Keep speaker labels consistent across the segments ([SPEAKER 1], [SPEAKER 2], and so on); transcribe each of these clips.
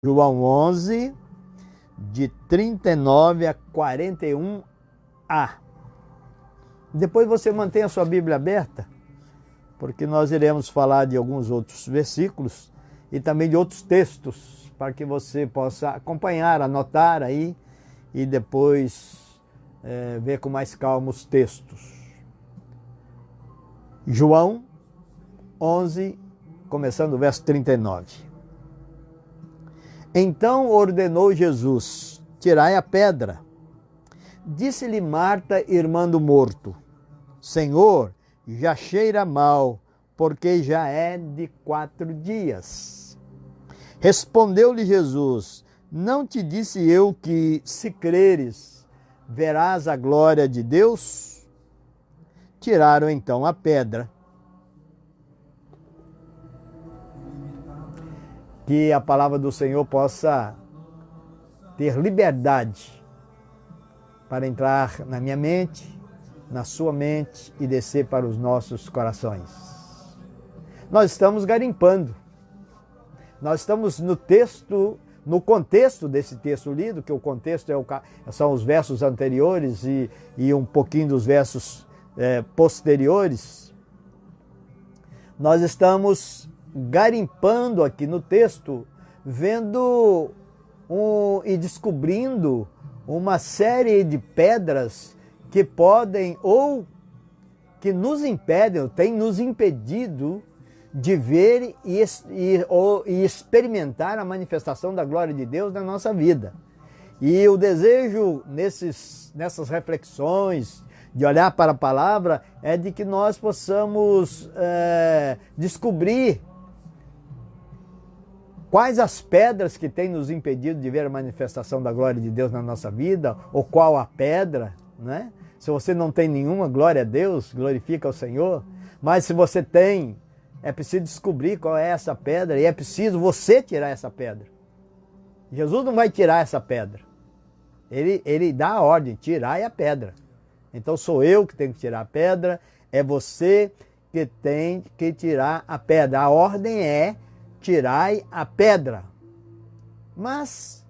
[SPEAKER 1] João 11, de 39 a 41a. Depois você mantém a sua Bíblia aberta, porque nós iremos falar de alguns outros versículos e também de outros textos, para que você possa acompanhar, anotar aí e depois ver com mais calma os textos. João 11, começando o verso 39. Então ordenou Jesus: tirai a pedra. Disse-lhe Marta, irmã do morto: Senhor, já cheira mal, porque já é de 4 dias. Respondeu-lhe Jesus: não te disse eu que, se creres, verás a glória de Deus? Tiraram então a pedra. Que a palavra do Senhor possa ter liberdade para entrar na minha mente, na sua mente e descer para os nossos corações. Nós estamos garimpando. Nós estamos no texto, no contexto desse texto lido, que o contexto são os versos anteriores e um pouquinho dos versos posteriores. Nós estamos garimpando aqui no texto, vendo e descobrindo uma série de pedras que podem ou que nos impedem, ou têm nos impedido de ver e experimentar a manifestação da glória de Deus na nossa vida. E o desejo nessas reflexões, de olhar para a palavra, é de que nós possamos descobrir quais as pedras que têm nos impedido de ver a manifestação da glória de Deus na nossa vida, ou qual a pedra, né? Se você não tem nenhuma, glória a Deus, glorifica ao Senhor. Mas se você tem, é preciso descobrir qual é essa pedra e é preciso você tirar essa pedra. Jesus não vai tirar essa pedra. Ele dá a ordem, tirai a pedra. Então sou eu que tenho que tirar a pedra, é você que tem que tirar a pedra. A ordem é: tirai a pedra. Mas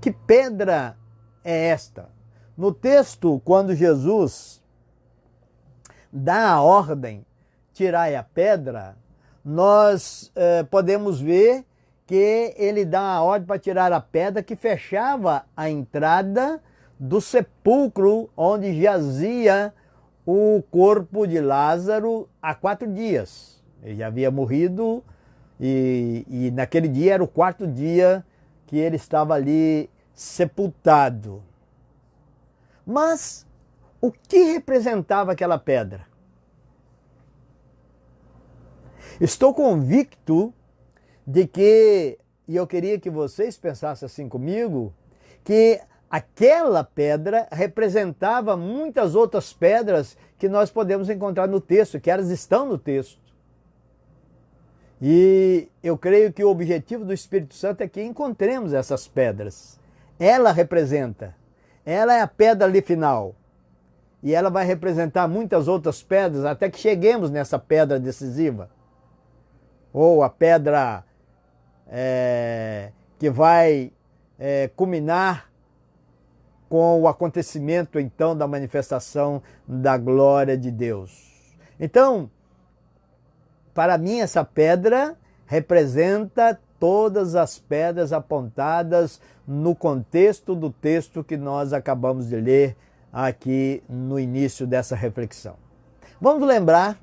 [SPEAKER 1] que pedra é esta? No texto, quando Jesus dá a ordem, tirai a pedra, nós podemos ver que ele dá a ordem para tirar a pedra que fechava a entrada do sepulcro onde jazia o corpo de Lázaro há 4 dias. Ele já havia morrido e naquele dia era o 4º dia que ele estava ali sepultado. Mas o que representava aquela pedra? Estou convicto de que, e eu queria que vocês pensassem assim comigo, que aquela pedra representava muitas outras pedras que nós podemos encontrar no texto, que elas estão no texto. E eu creio que o objetivo do Espírito Santo é que encontremos essas pedras. Ela representa, ela é a pedra ali final. E ela vai representar muitas outras pedras até que cheguemos nessa pedra decisiva. Ou a pedra que vai culminar com o acontecimento então da manifestação da glória de Deus. Então, para mim, essa pedra representa todas as pedras apontadas no contexto do texto que nós acabamos de ler aqui no início dessa reflexão. Vamos lembrar,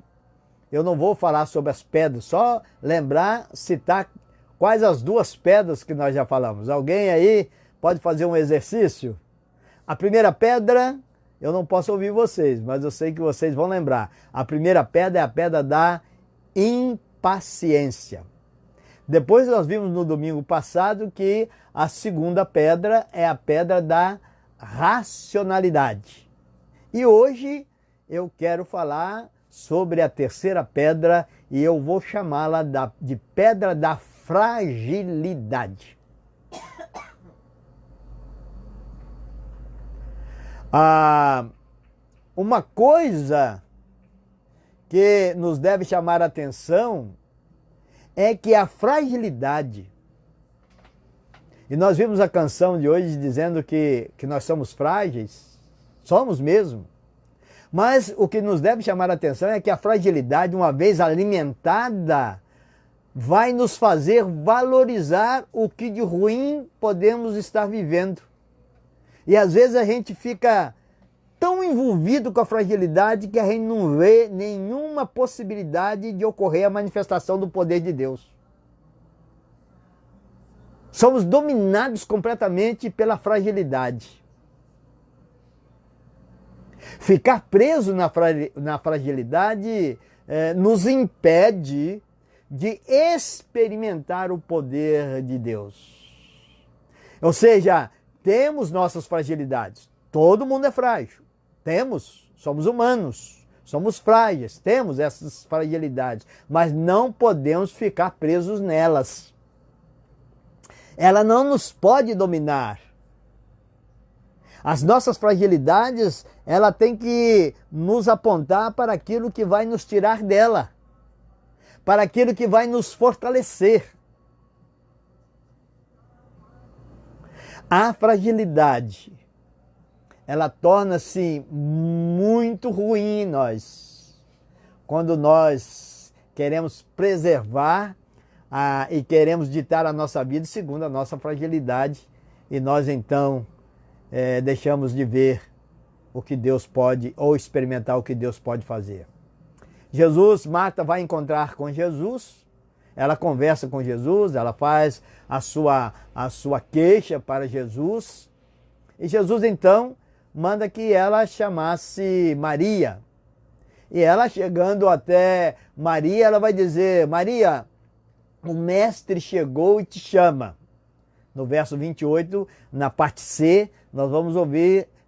[SPEAKER 1] eu não vou falar sobre as pedras, só lembrar, citar quais as 2 pedras que nós já falamos. Alguém aí pode fazer um exercício? A primeira pedra, eu não posso ouvir vocês, mas eu sei que vocês vão lembrar. A primeira pedra é a pedra da impaciência. Depois nós vimos no domingo passado que a segunda pedra é a pedra da racionalidade. E hoje eu quero falar sobre a terceira pedra e eu vou chamá-la de pedra da fragilidade. Uma coisa que nos deve chamar a atenção é que a fragilidade E nós vimos a canção de hoje dizendo que nós somos frágeis. Somos mesmo. Mas o que nos deve chamar a atenção é que a fragilidade, uma vez alimentada, vai nos fazer valorizar o que de ruim podemos estar vivendo. E às vezes a gente fica tão envolvido com a fragilidade que a gente não vê nenhuma possibilidade de ocorrer a manifestação do poder de Deus. Somos dominados completamente pela fragilidade. Ficar preso na fragilidade nos impede de experimentar o poder de Deus. Ou seja, temos nossas fragilidades. Todo mundo é frágil. Somos humanos, somos frágeis, temos essas fragilidades, mas não podemos ficar presos nelas. Ela não nos pode dominar. As nossas fragilidades, ela tem que nos apontar para aquilo que vai nos tirar dela, para aquilo que vai nos fortalecer. A fragilidade, ela torna-se muito ruim em nós, quando nós queremos preservar e queremos ditar a nossa vida segundo a nossa fragilidade, e nós então deixamos de ver o que Deus pode, ou experimentar o que Deus pode fazer. Marta vai encontrar com Jesus, ela conversa com Jesus, ela faz a sua queixa para Jesus, e Jesus então manda que ela chamasse Maria. E ela chegando até Maria, ela vai dizer: Maria, o mestre chegou e te chama. No verso 28, na parte C, nós vamos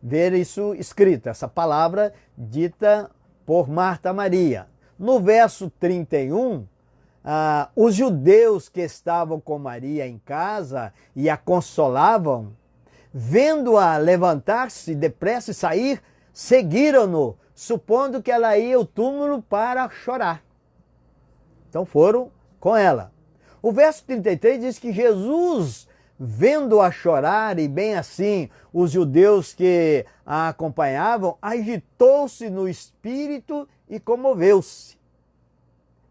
[SPEAKER 1] ver isso escrito, essa palavra dita por Marta a Maria. No verso 31, os judeus que estavam com Maria em casa e a consolavam, vendo-a levantar-se depressa e sair, seguiram-no, supondo que ela ia ao túmulo para chorar. Então foram com ela. O verso 33 diz que Jesus, vendo-a chorar, e bem assim os judeus que a acompanhavam, agitou-se no espírito e comoveu-se.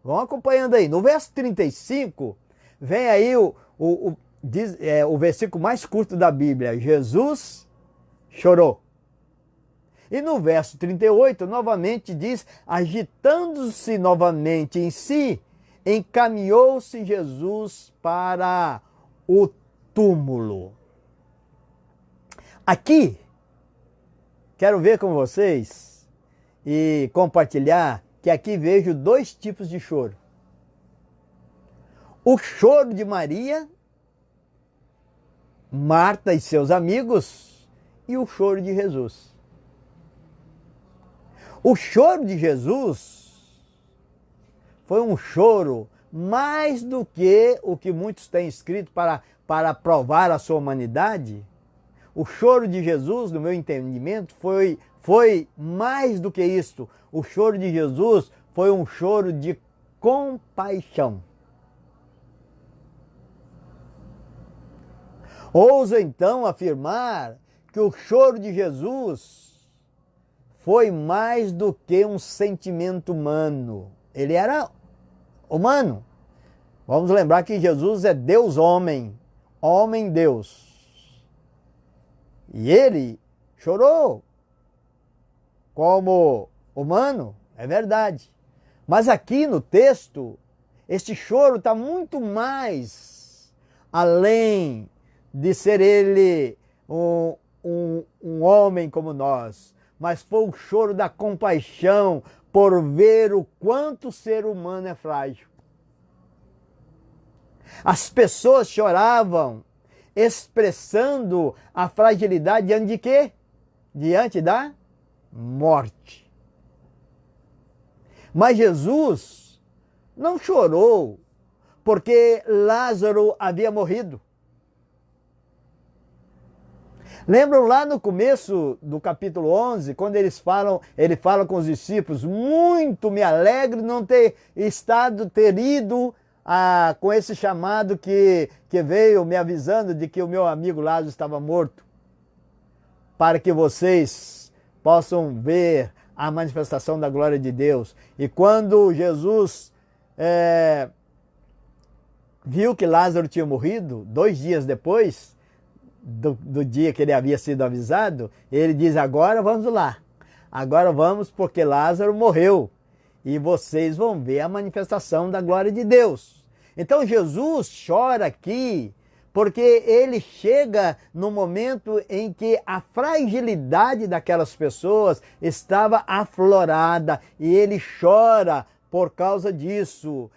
[SPEAKER 1] Vão acompanhando aí. No verso 35, vem aí o versículo mais curto da Bíblia: Jesus chorou. E no verso 38, novamente diz: agitando-se novamente em si, encaminhou-se Jesus para o túmulo. Aqui, quero ver com vocês e compartilhar que aqui vejo dois tipos de choro. O choro de Maria, Marta e seus amigos, e o choro de Jesus. O choro de Jesus foi um choro mais do que o que muitos têm escrito para provar a sua humanidade. O choro de Jesus, no meu entendimento, foi mais do que isto. O choro de Jesus foi um choro de compaixão. Ouso então afirmar que o choro de Jesus foi mais do que um sentimento humano. Ele era humano. Vamos lembrar que Jesus é Deus-homem, homem-Deus. E ele chorou como humano, é verdade. Mas aqui no texto, este choro está muito mais além de ser ele um homem como nós, mas foi o choro da compaixão por ver o quanto o ser humano é frágil. As pessoas choravam expressando a fragilidade diante de quê? Diante da morte. Mas Jesus não chorou porque Lázaro havia morrido. Lembram lá no começo do capítulo 11, quando ele fala com os discípulos: muito me alegro de não ter ido com esse chamado que veio me avisando de que o meu amigo Lázaro estava morto, para que vocês possam ver a manifestação da glória de Deus. E quando Jesus viu que Lázaro tinha morrido, 2 dias depois do dia que ele havia sido avisado, ele diz: agora vamos lá, agora vamos, porque Lázaro morreu e vocês vão ver a manifestação da glória de Deus. Então Jesus chora aqui porque ele chega no momento em que a fragilidade daquelas pessoas estava aflorada e ele chora por causa disso.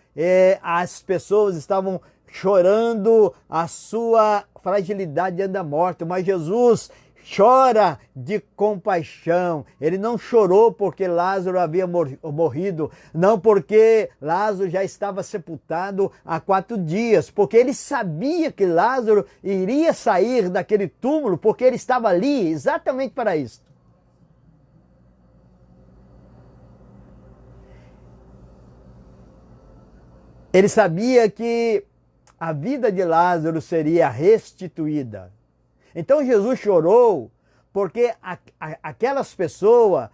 [SPEAKER 1] As pessoas estavam chorando a sua fragilidade diante da morte, mas Jesus chora de compaixão. Ele não chorou porque Lázaro havia morrido, não porque Lázaro já estava sepultado há 4 dias, porque ele sabia que Lázaro iria sair daquele túmulo, porque ele estava ali exatamente para isso. Ele sabia que a vida de Lázaro seria restituída. Então Jesus chorou porque aquelas pessoas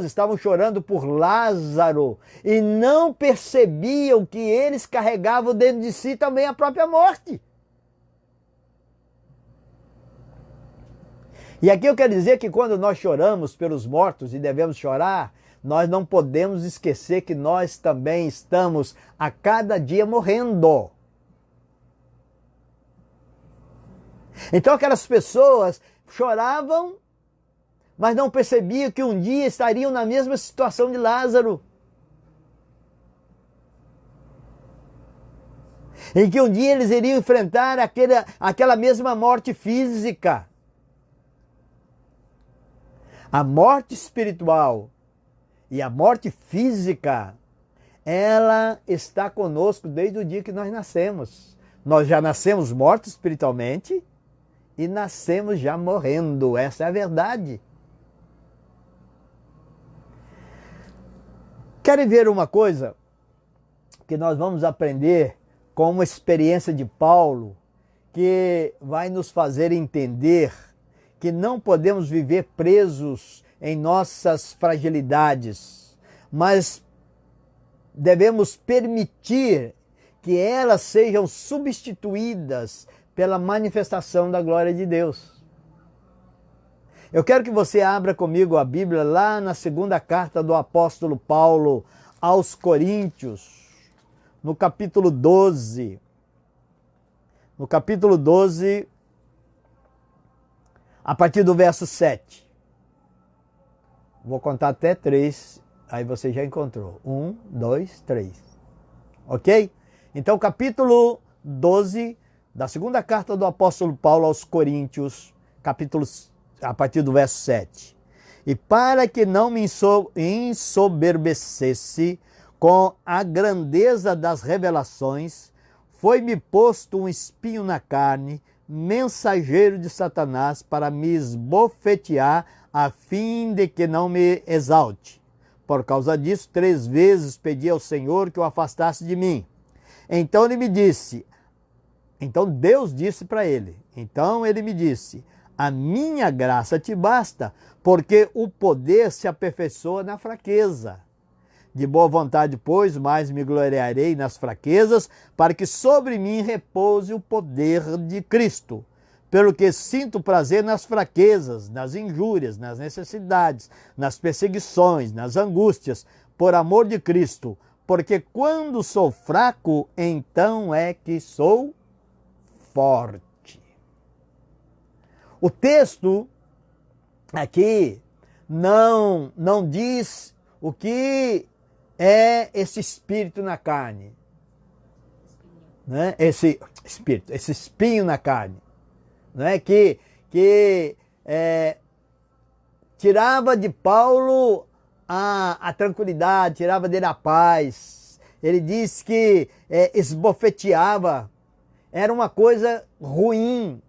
[SPEAKER 1] estavam chorando por Lázaro e não percebiam que eles carregavam dentro de si também a própria morte. E aqui eu quero dizer que quando nós choramos pelos mortos, e devemos chorar, nós não podemos esquecer que nós também estamos a cada dia morrendo. Então aquelas pessoas choravam, mas não percebiam que um dia estariam na mesma situação de Lázaro. Em que um dia eles iriam enfrentar aquela mesma morte física. A morte espiritual e a morte física, ela está conosco desde o dia que nós nascemos. Nós já nascemos mortos espiritualmente e nascemos já morrendo. Essa é a verdade. Querem ver uma coisa que nós vamos aprender com uma experiência de Paulo que vai nos fazer entender que não podemos viver presos em nossas fragilidades, mas devemos permitir que elas sejam substituídas pela manifestação da glória de Deus. Eu quero que você abra comigo a Bíblia lá na 2ª carta do apóstolo Paulo aos Coríntios, no capítulo 12. No capítulo 12, a partir do verso 7. Vou contar até 3, aí você já encontrou. 1, 2, 3. Ok? Então, capítulo 12 da 2ª carta do apóstolo Paulo aos Coríntios, a partir do verso 7. E para que não me ensoberbecesse com a grandeza das revelações, foi-me posto um espinho na carne, mensageiro de Satanás, para me esbofetear, a fim de que não me exalte. Por causa disso, 3 vezes pedi ao Senhor que o afastasse de mim. Então Deus disse para ele, então ele me disse: a minha graça te basta, porque o poder se aperfeiçoa na fraqueza. De boa vontade, pois, mais me gloriarei nas fraquezas, para que sobre mim repouse o poder de Cristo. Pelo que sinto prazer nas fraquezas, nas injúrias, nas necessidades, nas perseguições, nas angústias, por amor de Cristo. Porque quando sou fraco, então é que sou forte. O texto aqui não diz o que é esse espírito na carne, né? Esse espinho na carne, né? Que tirava de Paulo a tranquilidade, tirava dele a paz. Ele diz que esbofeteava, era uma coisa ruim,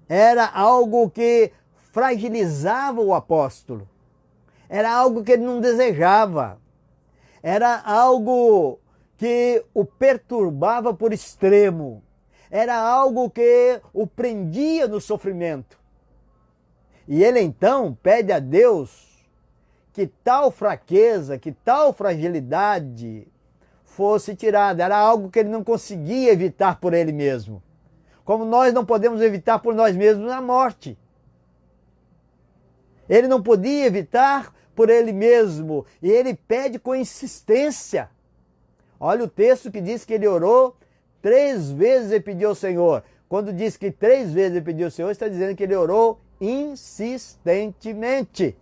[SPEAKER 1] era algo que fragilizava o apóstolo, era algo que ele não desejava, era algo que o perturbava por extremo. Era algo que o prendia no sofrimento. E ele então pede a Deus que tal fraqueza, que tal fragilidade fosse tirada. Era algo que ele não conseguia evitar por ele mesmo. Como nós não podemos evitar por nós mesmos a morte. Ele não podia evitar por ele mesmo. E ele pede com insistência. Olha o texto que diz que ele orou 3 vezes e pediu ao Senhor. Quando diz que 3 vezes ele pediu ao Senhor, está dizendo que ele orou insistentemente.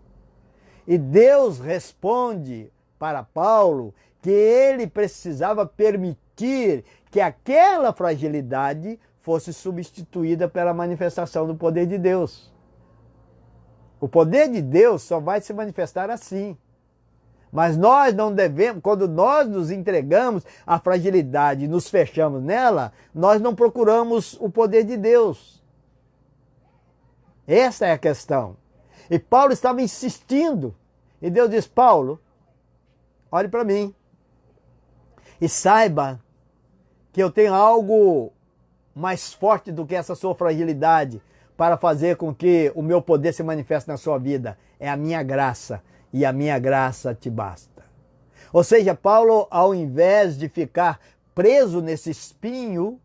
[SPEAKER 1] E Deus responde para Paulo que ele precisava permitir que aquela fragilidade fosse substituída pela manifestação do poder de Deus. O poder de Deus só vai se manifestar assim. Mas nós não devemos, quando nós nos entregamos à fragilidade e nos fechamos nela, nós não procuramos o poder de Deus. Essa é a questão. E Paulo estava insistindo. E Deus diz, Paulo, olhe para mim e saiba que eu tenho algo mais forte do que essa sua fragilidade para fazer com que o meu poder se manifeste na sua vida. É a minha graça, e a minha graça te basta. Ou seja, Paulo, ao invés de ficar preso nesse espinho,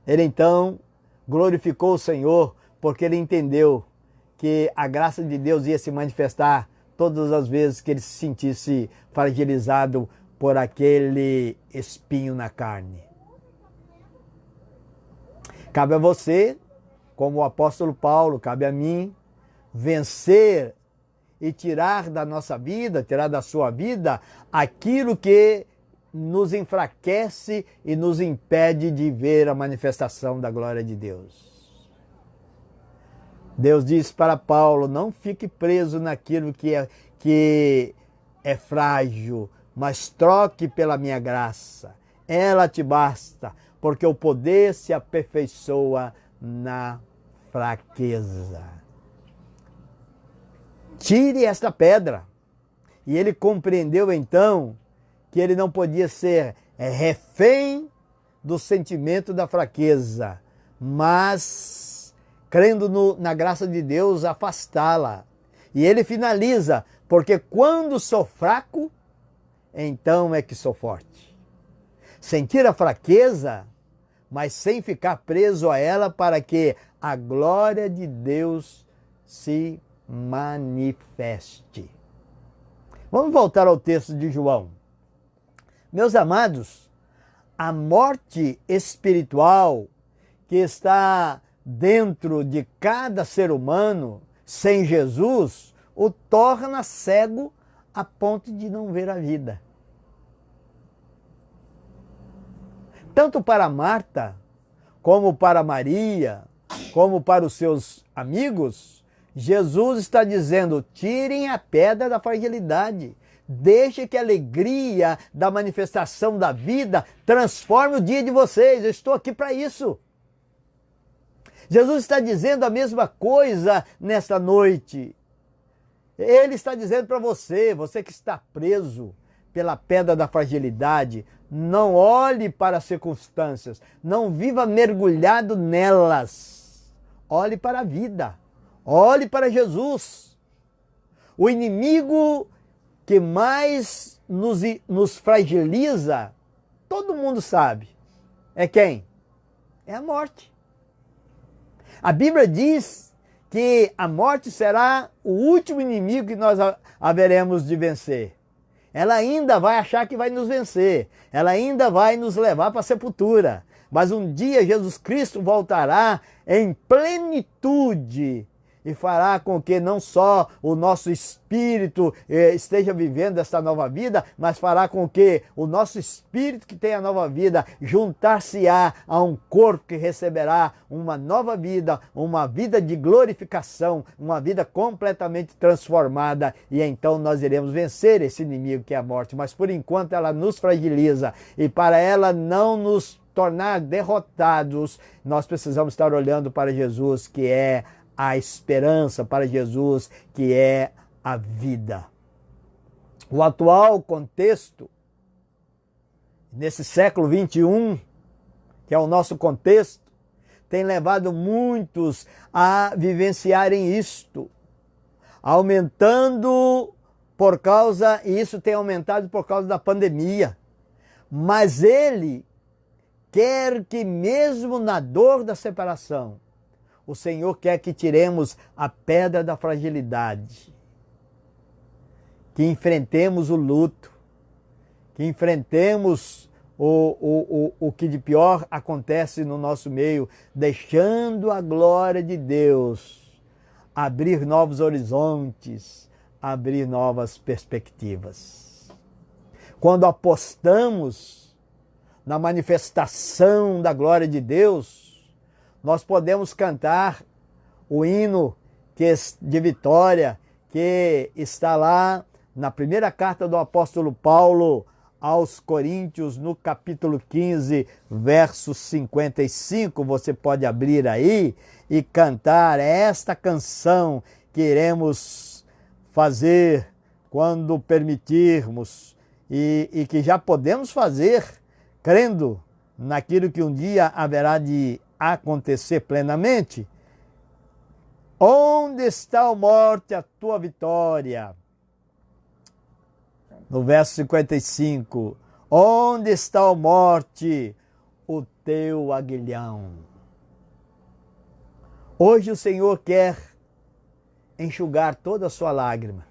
[SPEAKER 1] ele então glorificou o Senhor, porque ele entendeu que a graça de Deus ia se manifestar todas as vezes que ele se sentisse fragilizado por aquele espinho na carne. Cabe a você, como o apóstolo Paulo, cabe a mim, vencer e tirar da nossa vida, tirar da sua vida, aquilo que nos enfraquece e nos impede de ver a manifestação da glória de Deus. Deus diz para Paulo, não fique preso naquilo que é frágil, mas troque pela minha graça. Ela te basta, porque o poder se aperfeiçoa na fraqueza. Tire esta pedra. E ele compreendeu então que ele não podia ser refém do sentimento da fraqueza, mas, crendo na graça de Deus, afastá-la. E ele finaliza, porque quando sou fraco, então é que sou forte. Sentir a fraqueza, mas sem ficar preso a ela, para que a glória de Deus se manifeste. Vamos voltar ao texto de João. Meus amados, a morte espiritual que está dentro de cada ser humano, sem Jesus, o torna cego a ponto de não ver a vida. Tanto para Marta, como para Maria, como para os seus amigos, Jesus está dizendo, tirem a pedra da fragilidade. Deixe que a alegria da manifestação da vida transforme o dia de vocês. Eu estou aqui para isso. Jesus está dizendo a mesma coisa nesta noite. Ele está dizendo para você, você que está preso pela pedra da fragilidade, não olhe para as circunstâncias, não viva mergulhado nelas. Olhe para a vida, olhe para Jesus. O inimigo que mais nos fragiliza, todo mundo sabe, é quem? É a morte. A Bíblia diz que a morte será o último inimigo que nós haveremos de vencer. Ela ainda vai achar que vai nos vencer, ela ainda vai nos levar para a sepultura. Mas um dia Jesus Cristo voltará em plenitude e fará com que não só o nosso espírito esteja vivendo esta nova vida, mas fará com que o nosso espírito que tem a nova vida juntar-se-á a um corpo que receberá uma nova vida, uma vida de glorificação, uma vida completamente transformada, e então nós iremos vencer esse inimigo que é a morte. Mas por enquanto ela nos fragiliza, e para ela não nos tornar derrotados, nós precisamos estar olhando para Jesus, que é a esperança, para Jesus, que é a vida. O atual contexto nesse século 21, que é o nosso contexto, tem levado muitos a vivenciarem isto, aumentando e isso tem aumentado por causa da pandemia. Mas ele quer que mesmo na dor da separação, o Senhor quer que tiremos a pedra da fragilidade, que enfrentemos o luto, que enfrentemos o que de pior acontece no nosso meio, deixando a glória de Deus abrir novos horizontes, abrir novas perspectivas. Quando apostamos na manifestação da glória de Deus, nós podemos cantar o hino de vitória que está lá na primeira carta do apóstolo Paulo aos Coríntios, no capítulo 15, verso 55. Você pode abrir aí e cantar esta canção que iremos fazer quando permitirmos e que já podemos fazer crendo naquilo que um dia haverá de acontecer plenamente. Onde está, ó morte, a tua vitória? No verso 55, onde está, ó morte, o teu aguilhão? Hoje o Senhor quer enxugar toda a sua lágrima.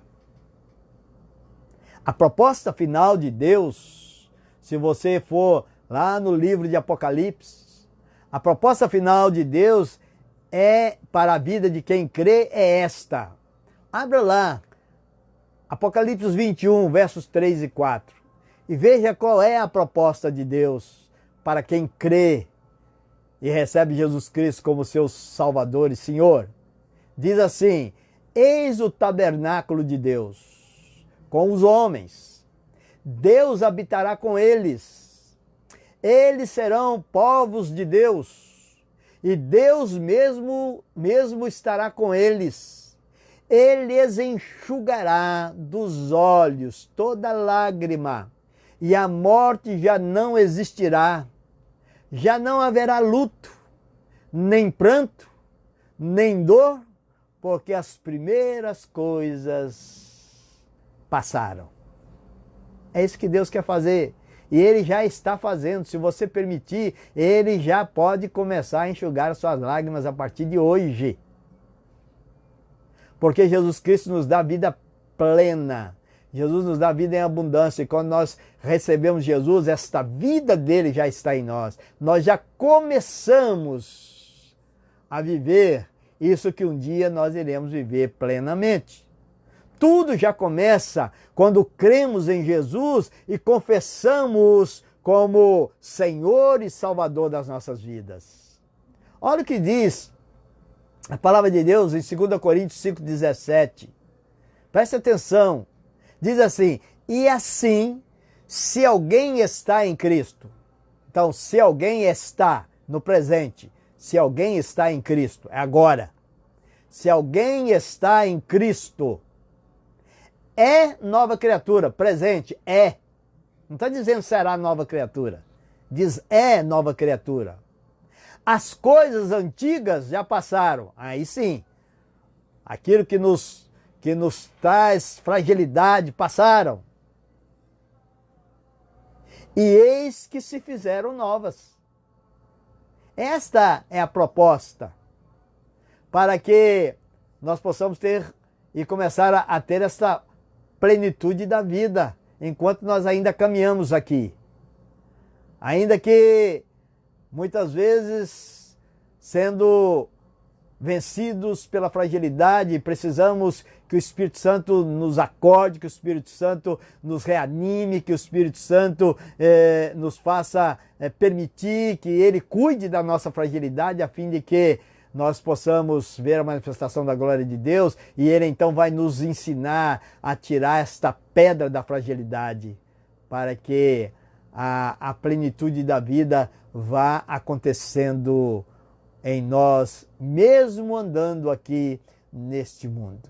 [SPEAKER 1] A proposta final de Deus, se você for lá no livro de Apocalipse, a proposta final de Deus para a vida de quem crê é esta. Abra lá, Apocalipse 21, versos 3 e 4. E veja qual é a proposta de Deus para quem crê e recebe Jesus Cristo como seu Salvador e Senhor. Diz assim: eis o tabernáculo de Deus com os homens. Deus habitará com eles. Eles serão povos de Deus. E Deus mesmo estará com eles. Ele lhes enxugará dos olhos toda lágrima, e a morte já não existirá. Já não haverá luto, nem pranto, nem dor, porque as primeiras coisas passaram. É isso que Deus quer fazer. E Ele já está fazendo. Se você permitir, Ele já pode começar a enxugar suas lágrimas a partir de hoje. Porque Jesus Cristo nos dá vida plena. Jesus nos dá vida em abundância. E quando nós recebemos Jesus, esta vida dele já está em nós. Nós já começamos a viver isso que um dia nós iremos viver plenamente. Tudo já começa quando cremos em Jesus e confessamos como Senhor e Salvador das nossas vidas. Olha o que diz a palavra de Deus em 2 Coríntios 5,17. Preste atenção. Diz assim: e assim, se alguém está em Cristo. Então, se alguém está no presente, se alguém está em Cristo, é agora. Se alguém está em Cristo, é nova criatura, presente, é. Não está dizendo será nova criatura. Diz é nova criatura. As coisas antigas já passaram. Aí sim, aquilo que nos traz fragilidade passaram. E eis que se fizeram novas. Esta é a proposta para que nós possamos ter e começar a ter esta plenitude da vida enquanto nós ainda caminhamos aqui. Ainda que muitas vezes sendo vencidos pela fragilidade, precisamos que o Espírito Santo nos acorde, que o Espírito Santo nos reanime, que o Espírito Santo nos faça permitir que Ele cuide da nossa fragilidade, a fim de que nós possamos ver a manifestação da glória de Deus, e Ele então vai nos ensinar a tirar esta pedra da fragilidade, para que a plenitude da vida vá acontecendo em nós, mesmo andando aqui neste mundo.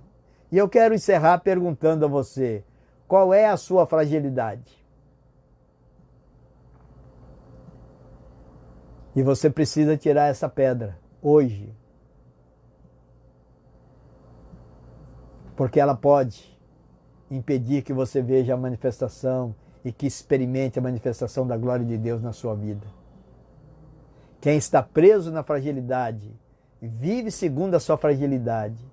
[SPEAKER 1] E eu quero encerrar perguntando a você: qual é a sua fragilidade? E você precisa tirar essa pedra hoje. Porque ela pode impedir que você veja a manifestação e que experimente a manifestação da glória de Deus na sua vida. Quem está preso na fragilidade, vive segundo a sua fragilidade,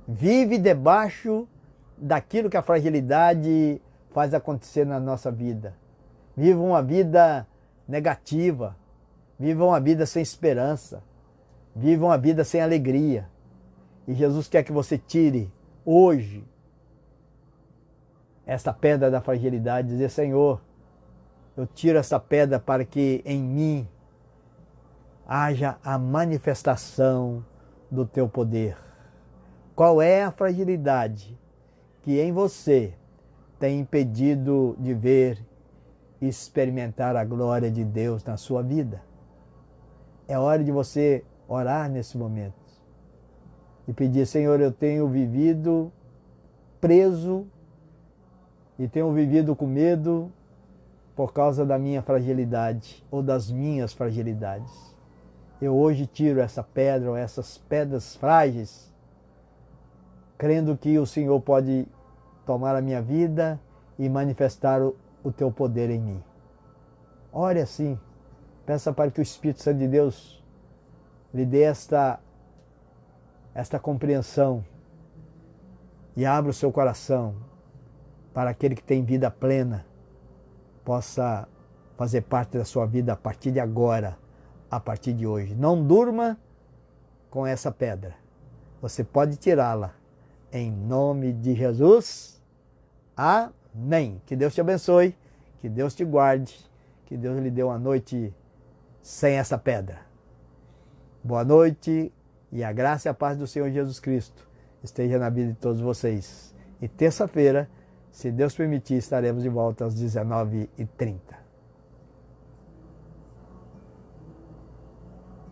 [SPEAKER 1] vive debaixo daquilo que a fragilidade faz acontecer na nossa vida. Vive uma vida negativa, vive uma vida sem esperança, vive uma vida sem alegria. E Jesus quer que você tire hoje essa pedra da fragilidade, dizer: Senhor, eu tiro essa pedra para que em mim haja a manifestação do teu poder. Qual é a fragilidade que em você tem impedido de ver e experimentar a glória de Deus na sua vida? É hora de você orar nesse momento e pedir: Senhor, eu tenho vivido preso e tenho vivido com medo por causa da minha fragilidade ou das minhas fragilidades. Eu hoje tiro essa pedra ou essas pedras frágeis, crendo que o Senhor pode tomar a minha vida e manifestar o teu poder em mim. Ore assim, peça para que o Espírito Santo de Deus lhe dê esta compreensão e abra o seu coração para aquele que tem vida plena possa fazer parte da sua vida a partir de agora, a partir de hoje. Não durma com essa pedra. Você pode tirá-la. Em nome de Jesus. Amém. Que Deus te abençoe, que Deus te guarde, que Deus lhe dê uma noite sem essa pedra. Boa noite e a graça e a paz do Senhor Jesus Cristo esteja na vida de todos vocês. E terça-feira, se Deus permitir, estaremos de volta às 19h30.